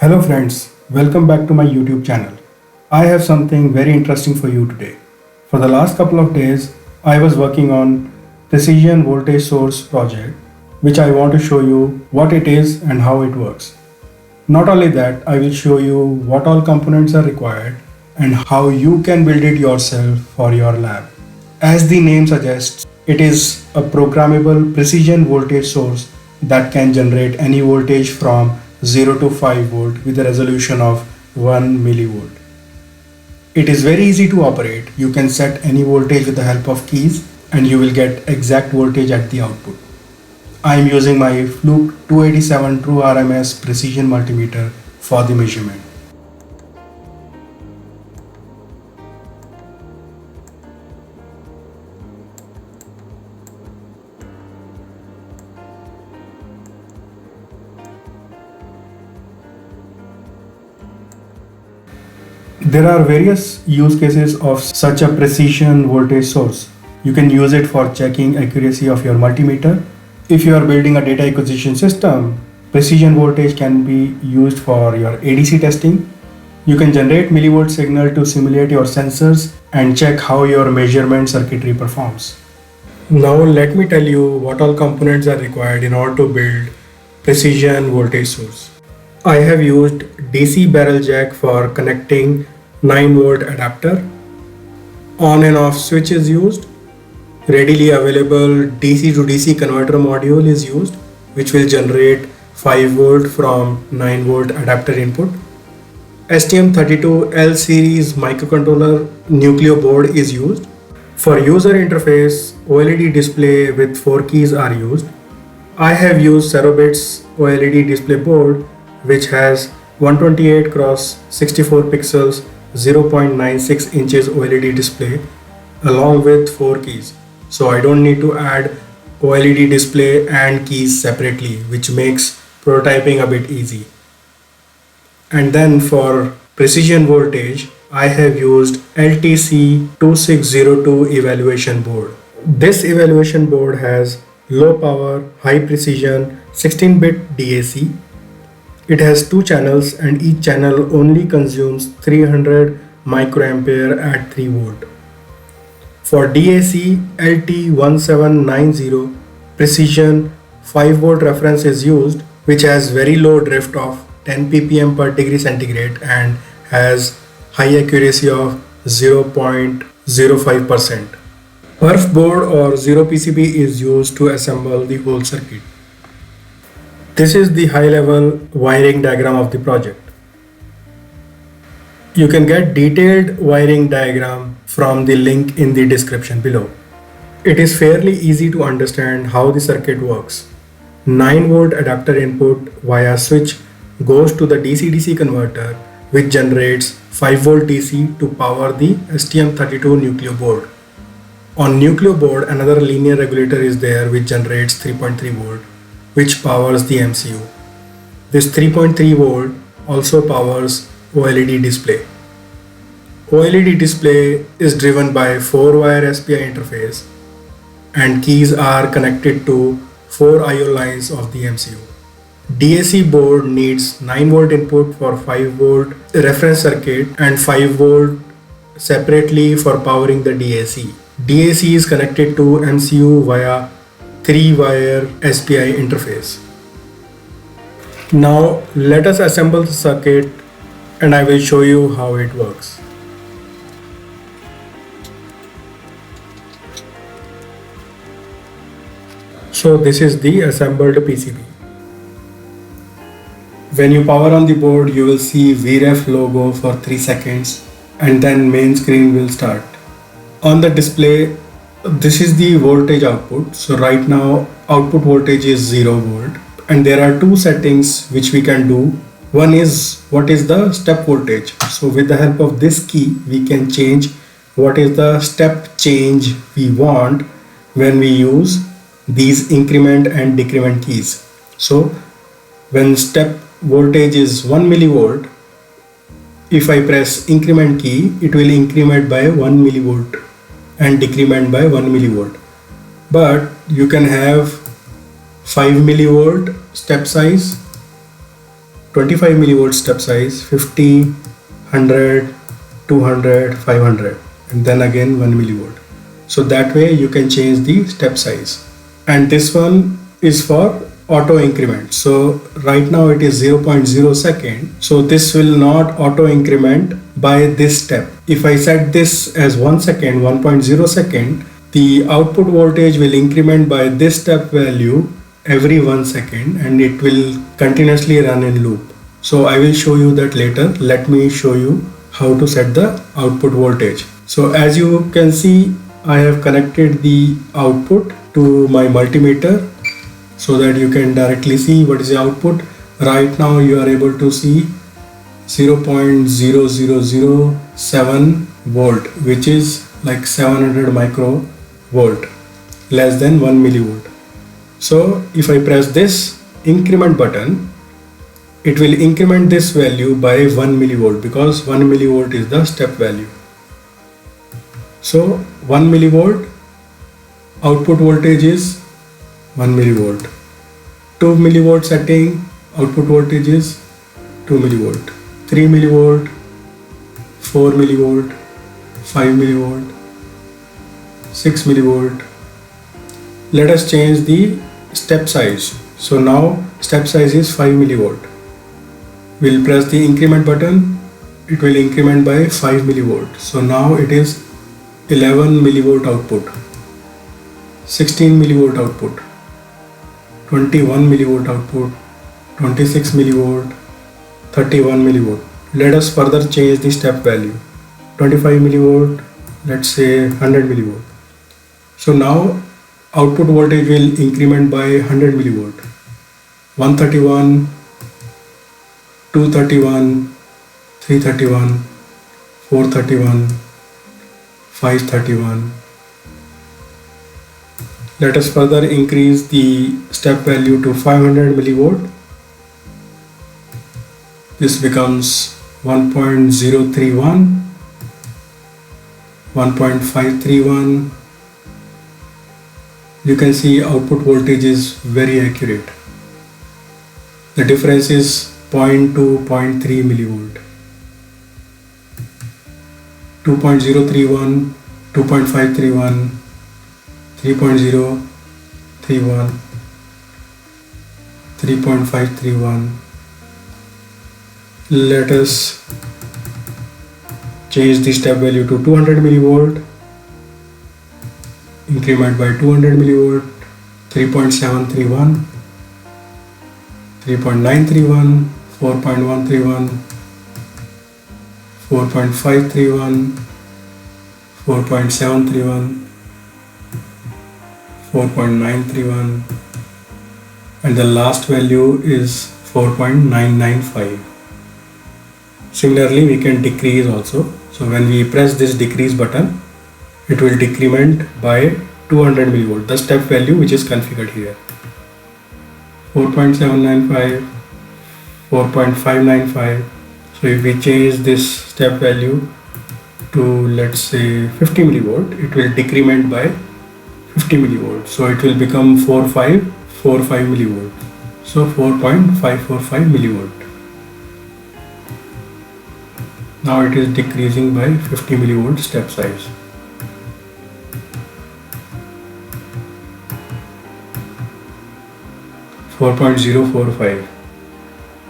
Hello friends, welcome back to my YouTube channel. I have something very interesting for you today. For the last couple of days, I was working on precision voltage source project, which I want to show you what it is and how it works. Not only that, I will show you what all components are required and how you can build it yourself for your lab. As the name suggests, it is a programmable precision voltage source that can generate any voltage from 0 to 5 volt with a resolution of 1 millivolt. It is very easy to operate. You can set any voltage with the help of keys and you will get exact voltage at the output. I am using my Fluke 287 True RMS precision multimeter for the measurement. There are various use cases of such a precision voltage source. You can use it for checking accuracy of your multimeter. If you are building a data acquisition system, precision voltage can be used for your ADC testing. You can generate millivolt signal to simulate your sensors and check how your measurement circuitry performs. Now let me tell you what all components are required in order to build precision voltage source. I have used DC barrel jack for connecting 9 volt adapter. On and off switch is used. Readily available DC to DC converter module is used, which will generate 5 volt from 9 volt adapter input. STM32 L series microcontroller Nucleo board is used. For user interface, OLED display with 4 keys are used. I have used Serobits OLED display board, which has 128 cross 64 pixels 0.96 inches OLED display along with 4 keys. So I don't need to add OLED display and keys separately, which makes prototyping a bit easy. And then for precision voltage, I have used LTC 2602 evaluation board. This evaluation board has low power, high precision 16-bit DAC. It has 2 channels and each channel only consumes 300 microampere at 3 volt. For DAC LT1790 precision 5 volt reference is used, which has very low drift of 10 ppm per degree centigrade and has high accuracy of 0.05%. Perf board or 0 PCB is used to assemble the whole circuit. This is the high-level wiring diagram of the project. You can get detailed wiring diagram from the link in the description below. It is fairly easy to understand how the circuit works. 9 volt adapter input via switch goes to the DC-DC converter, which generates 5 volt DC to power the STM32 Nucleo board. On Nucleo board, another linear regulator is there which generates 3.3 volt. Which powers the MCU. This 3.3 volt also powers OLED display. OLED display is driven by 4-wire SPI interface and keys are connected to 4 IO lines of the MCU. DAC board needs 9 volt input for 5 volt reference circuit and 5 volt separately for powering the DAC. DAC is connected to MCU via 3-wire SPI interface. Now let us assemble the circuit and I will show you how it works. So this is the assembled PCB. When you power on the board, you will see VREF logo for 3 seconds and then main screen will start. On the display, this is the voltage output. So right now output voltage is 0 volt and there are 2 settings which we can do. One is what is the step voltage. So with the help of this key we can change what is the step change we want when we use these increment and decrement keys. So when step voltage is 1 millivolt, if I press increment key, it will increment by 1 millivolt and decrement by 1 millivolt. But you can have 5 millivolt step size, 25 millivolt step size, 50, 100, 200, 500, and then again 1 millivolt. So that way you can change the step size. And this one is for auto increment. So right now it is 0.0 second. So this will not auto increment by this step. If I set this as 1 second, 1.0 second, the output voltage will increment by this step value every 1 second, and it will continuously run in loop. So I will show you that later. Let me show you how to set the output voltage. So as you can see, I have connected the output to my multimeter so that you can directly see what is the output. Right now you are able to see 0.0007 volt, which is like 700 microvolt, less than 1 millivolt. So if I press this increment button, it will increment this value by 1 millivolt, because 1 millivolt is the step value. So 1 millivolt output voltage is 1 millivolt. 2 millivolt setting, output voltage is 2 millivolt. 3 millivolt, 4 millivolt, 5 millivolt, 6 millivolt. Let us change the step size. So now step size is 5 millivolt. We'll press the increment button. It will increment by 5 millivolt. So now it is 11 millivolt output, 16 millivolt output, 21 millivolt output, 26 millivolt, 31 millivolt. Let us further change the step value. 25 millivolt, let's say 100 millivolt. So now output voltage will increment by 100 millivolt. 131, 231, 331, 431, 531. Let us further increase the step value to 500 millivolt. This becomes 1.031, 1.531. You can see output voltage is very accurate. The difference is 0.2, 0.3 millivolt. 2.031, 2.531, 3.031, 3.531. Let us change the step value to 200 millivolt. Increment by 200 millivolt. 3.731, 3.931, 4.131, 4.531, 4.731, 4.931, and the last value is 4.995. Similarly, we can decrease also. So when we press this decrease button, it will decrement by 200 millivolt, the step value which is configured here. 4.795, 4.595. So if we change this step value to, let's say, 50 millivolt, it will decrement by 50 millivolt. So it will become 4545 millivolt. So 4.545 millivolt. Now it is decreasing by 50 millivolt step size. 4.045,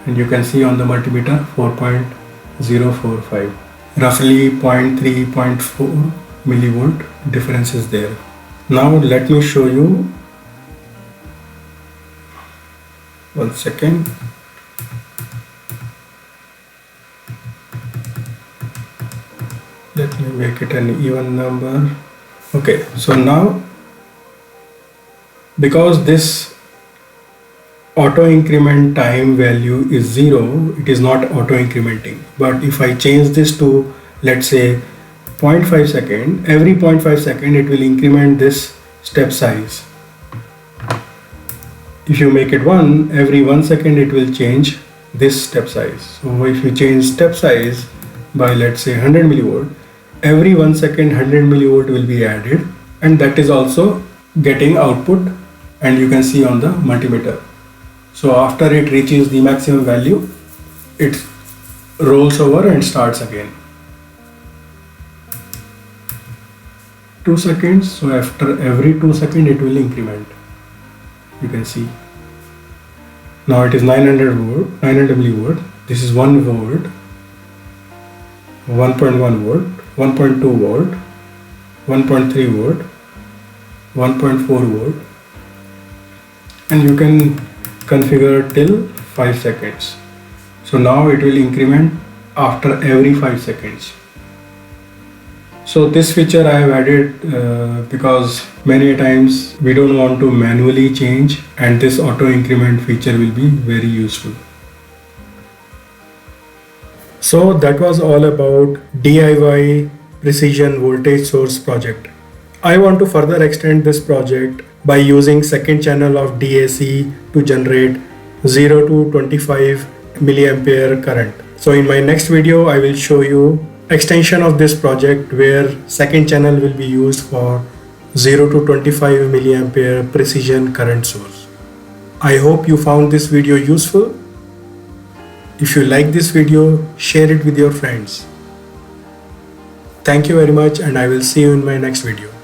and you can see on the multimeter 4.045, roughly 0.3, 0.4 millivolt difference is there. Now let me show you, 1 second. Let me make it an even number. Okay, so now because this auto increment time value is 0, it is not auto incrementing. But if I change this to, let's say, 0.5 second, every 0.5 second it will increment this step size. If you make it 1, every 1 second it will change this step size. So if you change step size by, let's say, 100 millivolt, every 1 second 100 millivolt will be added, and that is also getting output, and you can see on the multimeter. So after it reaches the maximum value, it rolls over and starts again. 2 seconds, so after every 2 seconds it will increment. You can see now it is 900 mV. This is 1 volt, 1.1 volt, 1.2 volt, 1.3 volt, 1.4 volt, and you can configure till 5 seconds. So now it will increment after every 5 seconds. So this feature I have added because many times we don't want to manually change, and this auto increment feature will be very useful. So that was all about DIY precision voltage source project. I want to further extend this project by using second channel of DAC to generate 0 to 25 milliampere current. So in my next video I will show you extension of this project where second channel will be used for 0 to 25 milliampere precision current source. I hope you found this video useful. If you like this video, share it with your friends. Thank you very much, and I will see you in my next video.